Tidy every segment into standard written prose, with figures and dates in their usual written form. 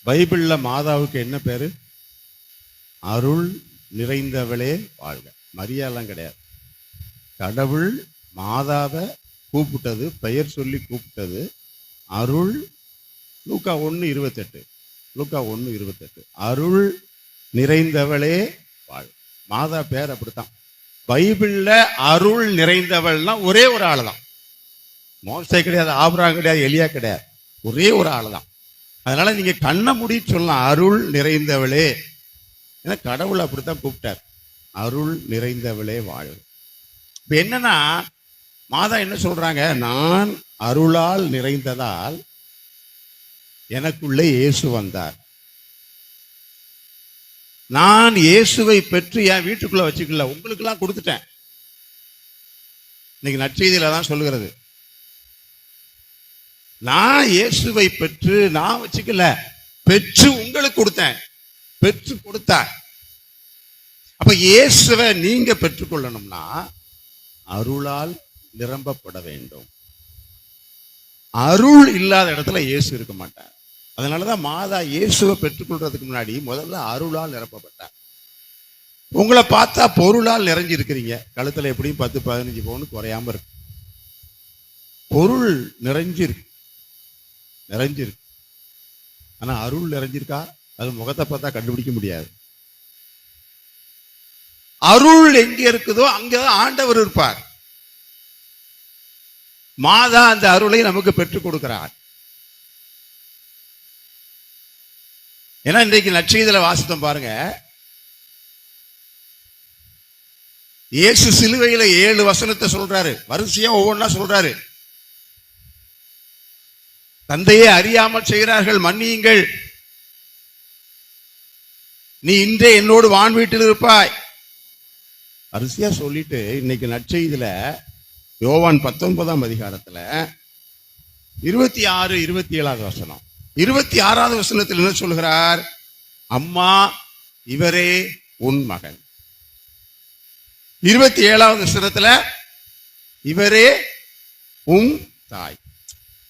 பைபிள்ல மாதாவுக்கு என்ன பேரு? அருள் நிறைந்தவளே வாழ்க. மரியாலாம் கிடையாது. கடவுள் மாதாவை கூப்பிட்டது, பெயர் சொல்லி கூப்பிட்டது அருள். லூக்கா 1:28, லூக்கா 1:28, அருள் நிறைந்தவளே வாழ்க. மாதா பேர் அப்படித்தான். பைபிள்ல அருள் நிறைந்தவள்னா ஒரே ஒரு ஆள் தான். மோசே கிடையாது, ஆபிரகாம் கிடையாது, எலியா கிடையாது, ஒரே ஒரு ஆள் தான். அதனால நீங்க கண்ணை மூடி சொல்லலாம் அருள் நிறைந்தவளே. ஏன்னா கடவுள் அப்படித்தான் கூப்பிட்டார், அருள் நிறைந்தவளே வாழ்க. இப்ப என்னன்னா மாதா என்ன சொல்றாங்க? நான் அருளால் நிறைந்ததால் எனக்குள்ளே இயேசு வந்தார். நான் இயேசுவை பெற்று என் வீட்டுக்குள்ள வச்சுக்கல, உங்களுக்கு எல்லாம் கொடுத்துட்டேன். இன்னைக்கு நற்செய்தியில தான் சொல்லுகிறது. நான் இயேசுவை பெற்று நான் வச்சுக்கல, பெற்று உங்களுக்கு கொடுத்தேன், பெற்று கொடுத்தார். அப்ப இயேசுவை நீங்க பெற்றுக்கொள்ளணும்னா அருளால் நிரம்பப்பட வேண்டும். அருள் இல்லாத இடத்துல இயேசு இருக்க மாட்டார். அதனாலதான் மாதா இயேசுவை பெற்றுக்கொள்றதுக்கு முன்னாடி முதல்ல அருளால் நிரப்பப்பட்டார். உங்களை பார்த்தா பொருளால் நிறைஞ்சிருக்கிறீங்க. கழுத்துல எப்படியும் 10-15 பவுன் குறையாம இருக்கு. பொருள் நிறைஞ்சிருக்கு. ஆனா அருள் நிறைஞ்சிருக்கா? அது முகத்தை பார்த்தா கண்டுபிடிக்க முடியாது. அருள் எங்க இருக்குதோ அங்கதான் ஆண்டவர் இருப்பார். மாதா அந்த அருளை நமக்கு பெற்றுக் கொடுக்கிறார். ஏன்னா இன்றைக்கு நற்செய்தியில வாசித்தோம் பாருங்க. இயேசு சிலுவையில 7 வசனத்தை சொல்றாரு, வரிசையா ஒவ்வொன்னா சொல்றாரு. தந்தையே அறியாமல் செய்கிறார்கள், மன்னியுங்கள், நீ இன்றே என்னோடு வான் வீட்டில் இருப்பாய். வரிசையா சொல்லிட்டு இன்னைக்கு நற்செய்தியில யோவான் 19ஆம் அதிகாரத்துல 26, 27 வசனம், 26வது வசனத்தில் என்ன சொல்கிறார்? அம்மா இவரே உன் மகன். 27வது வசனத்துல இவரே உன் தாய்.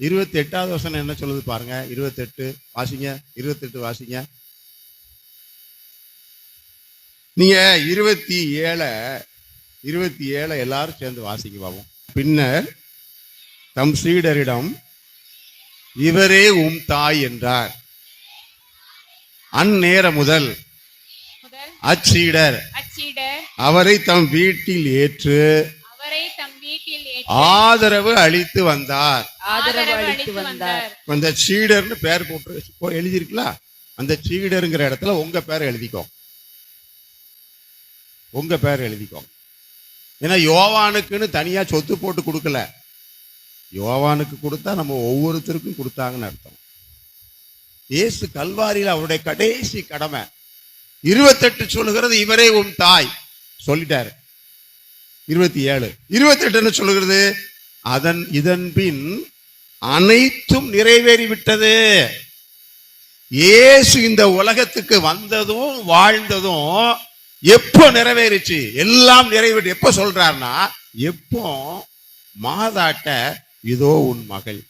28வது வசனம் என்ன சொல்லுது பாருங்க. 28 வாசிங்க, 28 வாசிங்க. நீங்க 27 எல்லாரும் சேர்ந்து வாசிக்க பாப்போம். பின்னர் தம் சீடரிடம் இவரே உம் தாய் என்றார். அந்நேர முதல் அச்சீடர் அவரை தம் வீட்டில் ஏற்று ஆதரவு அளித்து வந்தார். அந்த சீடர்னு பேர் போட்டு எழுதிருக்கலாம். அந்த சீடருங்கிற இடத்துல உங்க பேர் எழுதிக்கோ, உங்க பேர் எழுதிக்கோ. ஏன்னா யோவானுக்குன்னு தனியா சொத்து போட்டு கொடுக்கல. யோவானுக்கு கொடுத்தா நம்ம ஒவ்வொருத்தருக்கும் கொடுத்தாங்கன்னு அர்த்தம். இயேசு கல்வாரியில் அவருடைய கடைசி கடமை 28 சொல்லுகிறது இவரே உன் தாய் சொல்லிட்டாரு. 27 என்ன சொல்லுகிறது? இதன் பின் அனைத்தும் நிறைவேறிவிட்டது. இயேசு இந்த உலகத்துக்கு வந்ததும் வாழ்ந்ததும் எப்போ நிறைவேறிச்சு? எல்லாம் நிறைவேறி எப்ப சொல்றாருன்னா, எப்போ மாதாட்ட இதோ உன் மகள்,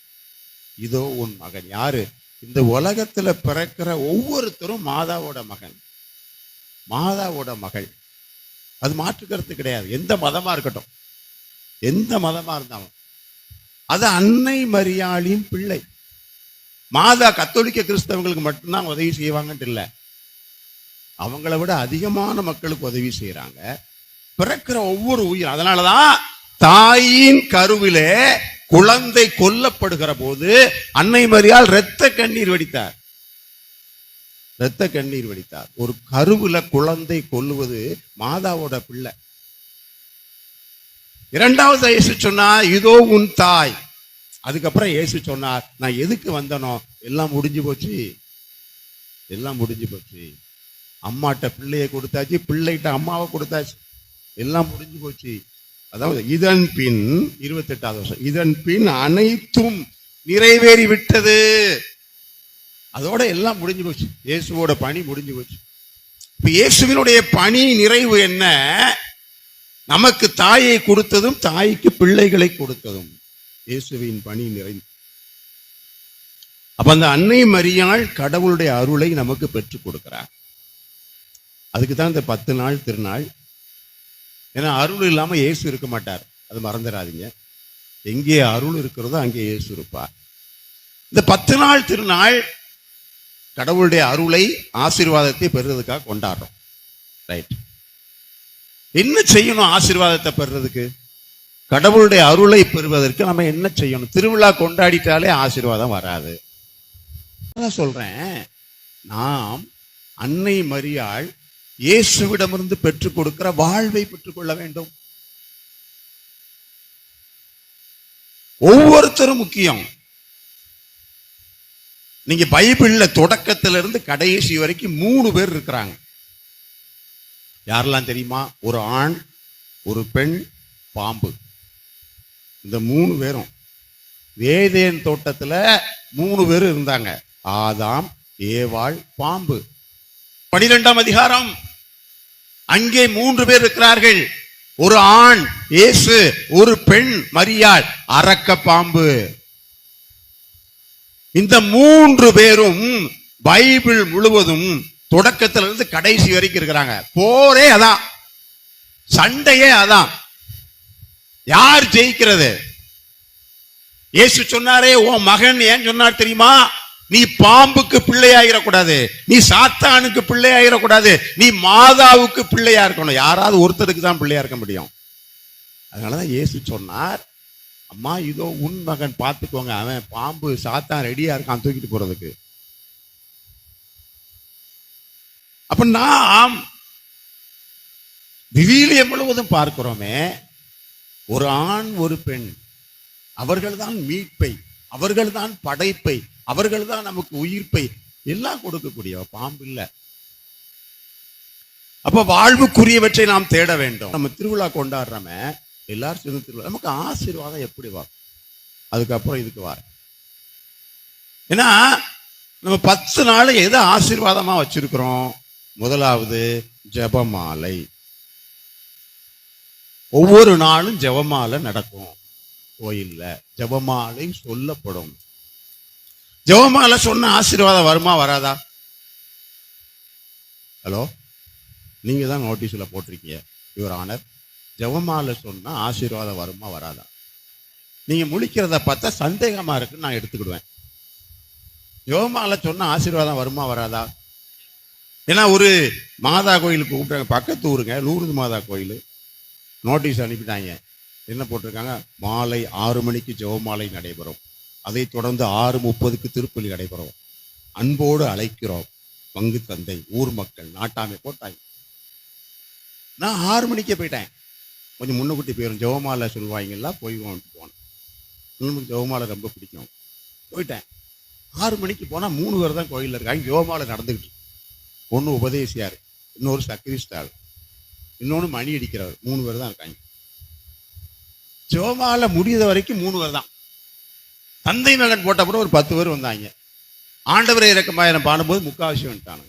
இதோ உன் மகன். யாரு? இந்த உலகத்துல பிறக்கிற ஒவ்வொருத்தரும் மாதாவோட மகன், மாதாவோட மகள். அது மாற்றுக்கிறது கிடையாது. எந்த மதமா இருக்கட்டும், எந்த மதமா இருந்தாலும். அது அன்னை மரியாளின் பிள்ளை. மாதா கத்தோலிக்க கிறிஸ்தவங்களுக்கு மட்டும்தான் உதவி செய்வாங்கன்ட்டு இல்லை, அவங்கள விட அதிகமான மக்களுக்கு உதவி செய்யறாங்க. பிறக்கிற ஒவ்வொரு உயிர். அதனாலதான் தாயின் கருவிலே குழந்தை கொல்லப்படுகிற போது அன்னை மரியாள் இரத்த கண்ணீர் வடித்தார். இரத்த கண்ணீர் வடித்தார். ஒரு கருவில குழந்தை கொல்லுவது மாதாவோட பிள்ளை. இரண்டாவது இயேசு சொன்னார் இதோ உன் தாய். அதுக்கப்புறம் இயேசு சொன்னார் நான் எதுக்கு வந்தனோ எல்லாம் முடிஞ்சு போச்சு, எல்லாம் முடிஞ்சு போச்சு. அம்மாட்ட பிள்ளையை கொடுத்தாச்சு, பிள்ளைகிட்ட அம்மாவை கொடுத்தாச்சு, எல்லாம் முடிஞ்சு போச்சு. அதாவது இதன் பின் 28வது வருஷம், இதன் பின் அனைத்தும் நிறைவேறி விட்டது. அதோட எல்லாம் முடிஞ்சு போச்சு. இயேசுவோட பணி முடிஞ்சு போச்சு. இப்ப இயேசுவினுடைய பணி நிறைவு என்ன? நமக்கு தாயை கொடுத்ததும் தாய்க்கு பிள்ளைகளை கொடுத்ததும் இயேசுவின் பணி நிறைவு. அப்ப அந்த அன்னை மரியாள் கடவுளுடைய அருளை நமக்கு பெற்றுக் கொடுக்கிறார். அதுக்கு தான் இந்த 10 நாள் திருநாள். ஏன்னா அருள் இல்லாம இயேசு இருக்க மாட்டார், அது மறந்துடாதீங்க. எங்கே அருள் இருக்கிறதோ அங்கே இயேசு இருப்பார். இந்த 10 நாள் திருநாள் கடவுளுடைய அருளை, ஆசீர்வாதத்தை பெறுறதுக்காக கொண்டாடுறோம். ரைட். என்ன செய்யணும் ஆசீர்வாதத்தை பெறுறதுக்கு? கடவுளுடைய அருளை பெறுவதற்கு நம்ம என்ன செய்யணும்? திருவிழா கொண்டாடிட்டாலே ஆசீர்வாதம் வராது. அதான் சொல்றேன், நாம் அன்னை மரியாள் இயேசுவிடமிருந்து பெற்றுக் கொடுக்கிற வாழ்வை பெற்றுக்கொள்ள வேண்டும். ஒவ்வொருத்தரும் முக்கியம். நீங்க பைபிள்ல தொடக்கத்திலிருந்து கடைசி வரைக்கும் 3 பேர் இருக்கிறாங்க. யாரெல்லாம் தெரியுமா? ஒரு ஆண், ஒரு பெண், பாம்பு. இந்த 3 பேரும் ஏதேன் தோட்டத்துல 3 பேர் இருந்தாங்க. ஆதாம், ஏவாள், பாம்பு. 12ஆம் அதிகாரம், அங்கே 3 பேர் இருக்கிறார்கள். ஒரு ஆண் இயேசு, ஒரு பெண் மரியாள், அரக்க பாம்பு. இந்த 3 பேரும் பைபிள் முழுவதும் தொடக்கத்திலிருந்து கடைசி வரைக்கும் இருக்கிறாங்க. போரே அதான், சண்டையே அதான். யார் ஜெயிக்கிறது? இயேசு சொன்னாரே, உன் மகன் ஏன் சொன்னார் தெரியுமா? நீ பாம்புக்கு பிள்ளையாயிடக்கூடாது, நீ சாத்தானுக்கு பிள்ளையாயிடக்கூடாது, நீ மாதாவுக்கு பிள்ளையா இருக்கணும். யாராவது ஒருத்தருக்கு தான் பிள்ளையா இருக்க முடியும். அதனாலதான் இயேசு சொன்னார், அம்மா இதோ உன் மகன், பார்த்துக்கோங்க, அவன் பாம்பு சாத்தான் ரெடியா இருக்கான் தூக்கிட்டு போறதுக்கு. அப்ப நாம் விவிலியம் முழுவதும் பார்க்கிறோமே, ஒரு ஆண் ஒரு பெண், அவர்கள்தான் மீட்பை, அவர்கள்தான் படைப்பை, அவர்கள்தான் நமக்கு உயிர்ப்பை எல்லாம் கொடுக்கக்கூடிய, பாம்பு இல்ல. அப்ப வாழ்வுக்குரியவற்றை நாம் தேட வேண்டும். நம்ம திருவிழா கொண்டாடுறோமே, எல்லாரும் சேர்ந்து திருவிழா, நமக்கு ஆசீர்வாதம் எப்படி வரும்? அதுக்கப்புறம் இதுக்கு வர, ஏன்னா நம்ம 10 நாள் எதை ஆசீர்வாதமா வச்சிருக்கிறோம்? முதலாவது ஜெபமாலை. ஒவ்வொரு நாளும் ஜெபமாலை நடக்கும் கோயில்ல. ஜெபமாலை சொல்லப்படும். ஜெபமாலை சொன்ன ஆசீர்வாதம் வருமா வராதா? ஹலோ, நீங்க தான் நோட்டீஸ்ல போட்டிருக்கீங்க, யுவர் ஆனர், ஜெபமாலை சொன்னா ஆசீர்வாதம் வருமா வராதா? நீங்க முழிக்கிறத பார்த்தா சந்தேகமா இருக்குன்னு நான் எடுத்துக்கிடுவேன். ஜெபமாலை சொன்னா ஆசீர்வாதம் வருமா வராதா? ஏன்னா ஒரு மாதா கோயிலுக்கு கூப்பிட்டாங்க, பக்கத்து ஊருங்க, லூர்து மாதா கோயில். நோட்டீஸ் அனுப்பிட்டாங்க. என்ன போட்டிருக்காங்க? மாலை 6 மணிக்கு ஜெபமாலை நடைபெறும், அதைத் தொடர்ந்து 6:30க்கு திருப்பலி நடைபெறும், அன்போடு அழைக்கிறோம் பங்கு தந்தை, ஊர் மக்கள், நாட்டாமை போட்டாங்க. நான் 6 மணிக்கே போயிட்டேன். கொஞ்சம் முன்னுக்குட்டி போயிடும், ஜெபமாலை சொல்லுவாங்கல்ல, போய் போனேன். இன்னும் ஜெபமாலை ரொம்ப பிடிக்கும், போயிட்டேன். 6 மணிக்கு போனா 3 பேர் தான் கோயில்ல இருக்காங்க. ஜெபமாலை நடந்துக்கிட்டு, ஒன்று உபதேசியார், இன்னொரு சக்ரிஸ்டால், இன்னொன்று மணி அடிக்கிறவர். 3 பேர் தான் இருக்காங்க. ஜெபமாலை முடியுத வரைக்கும் 3 பேர் தான். தந்தை மகன் போட்ட அப்புறம் ஒரு 10 பேர் வந்தாங்க. ஆண்டவரை இறக்கமாயிரம் பாடும்போது 3/4 வந்துட்டாங்க.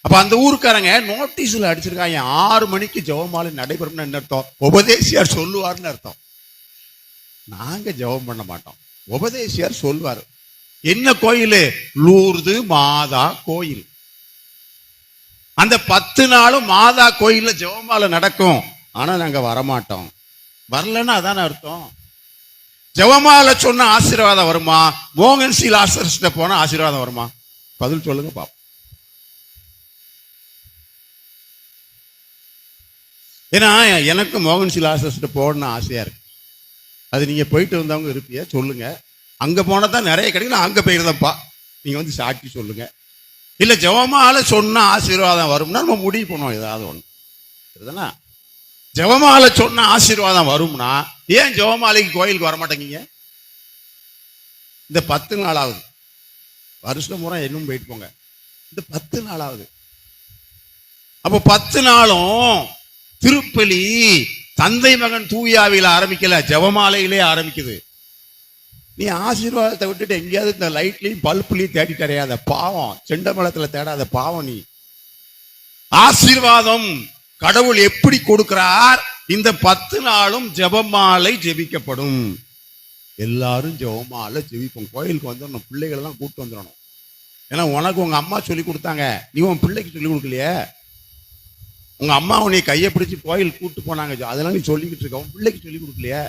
அப்ப அந்த ஊருக்காரங்க நோட்டீஸ்ல அடிச்சிருக்காங்க, 6 மணிக்கு ஜெபமாலை நடைபெறும்னு என்ன அர்த்தம்? உபதேசியார் சொல்லுவார்னு அர்த்தம். நாங்க ஜெபம் பண்ண மாட்டோம், உபதேசியார் சொல்லுவார். என்ன கோயில்? லூர்து மாதா கோயில். அந்த 10 நாளும் மாதா கோயில்ல ஜெபமாலை நடக்கும். ஆனா நாங்க வரமாட்டோம். வரலன்னா அதான அர்த்தம். ஜெபமாலை சொன்ன ஆசீர்வாதம் வருமா? மோகன் சி லாசர்ஸ்ட போனா ஆசீர்வாதம் வருமா? பதில் சொல்லுங்க பாப்போம். ஏன்னா எனக்கு மோகன் சி லாசர்ஸ்ட போடணும் ஆசையா இருக்கு. அது நீங்க போயிட்டு வந்தவங்க இருப்பிய, சொல்லுங்க. அங்க போனா தான் நிறைய கிடைக்கும், அங்க போயிருந்தப்பா, நீங்க வந்து சாட்சி சொல்லுங்க. இல்ல ஜெபமாலை சொன்ன ஆசீர்வாதம் வரும்னா நம்ம முடிவு பண்ணுவோம் ஏதாவது ஒண்ணு. சரிதானா? ஜெபமாலை சொன்ன ஆசீர்வாதம் வரும்னா ஏன் ஜெபமாலைக்கு கோயிலுக்கு வரமாட்டேங்க? இந்த 10 நாளாவது, வருஷம் பூரா இன்னும் போயிட்டு போங்க, இந்த 10 நாளாவது. அப்போ 10 நாளும் திருப்பலி தந்தை மகன் தூயாவில ஆரம்பிக்கல, ஜெபமாலையிலே ஆரம்பிக்குது. நீ ஆசீர்வாதத்தை விட்டுட்டு எங்கேயாவது இந்த லைட்லையும் பல்புலையும் தேடிட்டு அடையாத பாவம், செண்டமலத்துல தேடாத பாவம் நீ. ஆசீர்வாதம் கடவுள் எப்படி கொடுக்கிறார்? இந்த 10 நாளும் ஜெபமாலை ஜெபிக்கப்படும். எல்லாரும் ஜெபமால ஜெபிப்போம். கோயிலுக்கு வந்துடணும், பிள்ளைகளெல்லாம் கூப்பிட்டு வந்துடணும். ஏன்னா உனக்கு உங்க அம்மா சொல்லி கொடுத்தாங்க, நீ உன் பிள்ளைக்கு சொல்லி கொடுக்கலையே. உங்க அம்மா உன்னை கையை பிடிச்சி கோயில் கூப்பிட்டு போனாங்க, அதெல்லாம் நீ சொல்லிக்கிட்டு இருக்க, உன் பிள்ளைக்கு சொல்லி கொடுக்கலையே.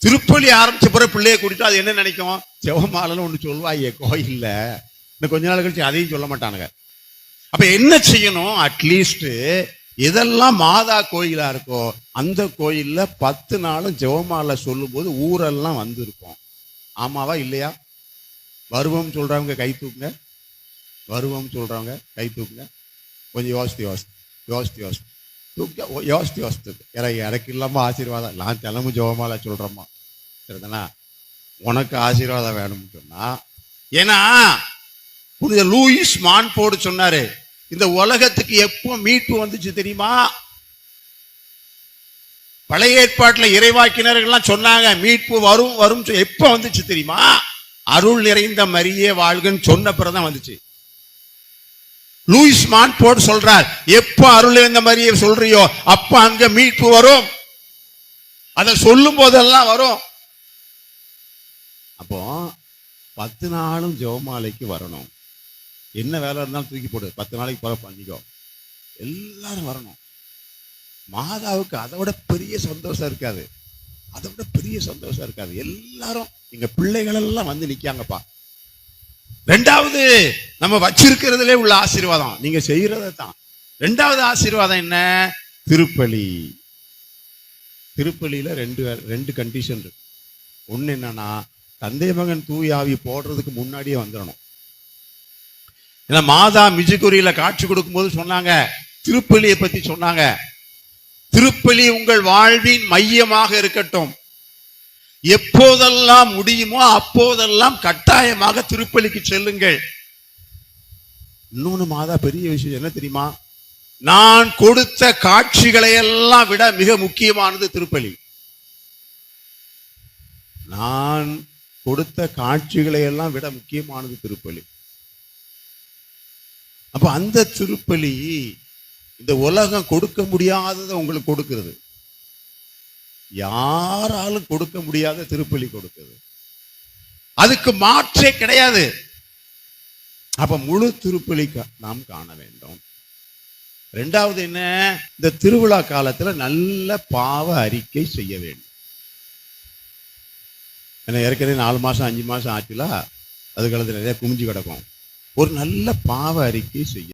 திருப்பலி ஆரம்பிச்ச பிறகு பிள்ளைய கூட்டிட்டு அது என்ன நினைக்கும், ஜெபமாலன்னு ஒன்று சொல்லுவாங்க கோயில்ல, இன்னும் கொஞ்ச நாள் கழிச்சு அதையும் சொல்ல மாட்டானுங்க. அப்ப என்ன செய்யணும், அட்லீஸ்ட் எதெல்லாம் மாதா கோயிலா இருக்கோ அந்த கோயில்ல 10 நாளும் ஜெபமாலை சொல்லும் போது ஊரெல்லாம் வந்திருக்கும். ஆமாவா இல்லையா? வருவோம் சொல்றவங்க கை தூக்குங்க, வருவோம் சொல்றவங்க கை தூக்குங்க. கொஞ்சம் யோசித்து எனக்கு இல்லாம ஆசீர்வாதம், நான் தினமும் ஜெபமாலை சொல்றேம்மா, சரிதானா? உனக்கு ஆசீர்வாதம் வேணும்னு சொன்னா, ஏன்னா புனித லூயிஸ் மான்போர்டு சொன்னாரு, இந்த உலகத்துக்கு எப்போ மீட்பு வந்துச்சு தெரியுமா? பழைய ஏற்பாட்டுல இறைவாக்கினர்கள்லாம் சொன்னாங்க மீட்பு வரும் வரும். எப்ப வந்துச்சு தெரியுமா? அருள் நிறைந்த மரியே வாழ்கன்னு சொன்ன பிறகுதான் வந்துச்சு. லூயிஸ் மான்போர்டு சொல்றார், எப்ப அருள் நிறைந்த மரியே சொல்றியோ அப்ப அங்க மீட்பு வரும். அதை சொல்லும் போதெல்லாம் வரும். அப்போ 10 நாளும் ஜெபமாலைக்கு வரணும். என்ன வேலை இருந்தாலும் தூக்கி போடு, 10 நாளைக்கு போல பண்ணிக்கோ, எல்லாரும் வரணும். மாதாவுக்கு அதை விட பெரிய சந்தோஷம் இருக்காது, அதை விட பெரிய சந்தோஷம் இருக்காது. எல்லாரும் எங்க பிள்ளைகள் எல்லாம் வந்து நிக்காங்கப்பா. 2வது நம்ம வச்சிருக்கிறதுலே உள்ள ஆசீர்வாதம் நீங்க செய்யறத தான். 2வது ஆசீர்வாதம் என்ன? திருப்பலி. திருப்பலியில ரெண்டு கண்டிஷன் இருக்கு. ஒண்ணு என்னன்னா, தந்தை மகன் தூய ஆவி போடுறதுக்கு முன்னாடியே வந்துடணும். ஏன்னா மாதா மிஜிகுரியில காட்சி கொடுக்கும் போது சொன்னாங்க, திருப்பலியை பத்தி சொன்னாங்க, திருப்பலி உங்கள் வாழ்வின் மையமாக இருக்கட்டும், எப்போதெல்லாம் முடியுமோ அப்போதெல்லாம் கட்டாயமாக திருப்பலிக்கு செல்லுங்கள். இன்னொன்னு மாதா பெரிய விஷயம் என்ன தெரியுமா? நான் கொடுத்த காட்சிகளை எல்லாம் விட மிக முக்கியமானது திருப்பலி. நான் கொடுத்த காட்சிகளை எல்லாம் விட முக்கியமானது திருப்பலி. அப்ப அந்த திருப்பலி இந்த உலகம் கொடுக்க முடியாததை உங்களுக்கு கொடுக்கிறது. யாராலும் கொடுக்க முடியாத திருப்பலி கொடுக்கிறது. அதுக்கு மாற்றே கிடையாது. அப்ப முழு திருப்பலி நாம் காண வேண்டும். 2வது என்ன? இந்த திருவிழா காலத்துல நல்ல பாவ அறிக்கை செய்ய வேண்டும். ஏன்னா ஏற்கனவே 4 மாசம் 5 மாசம் ஆச்சுல, அது காலத்துல நிறைய குமிஞ்சு கிடக்கும். ஒரு நல்ல பாவ அறிக்கை செய்ய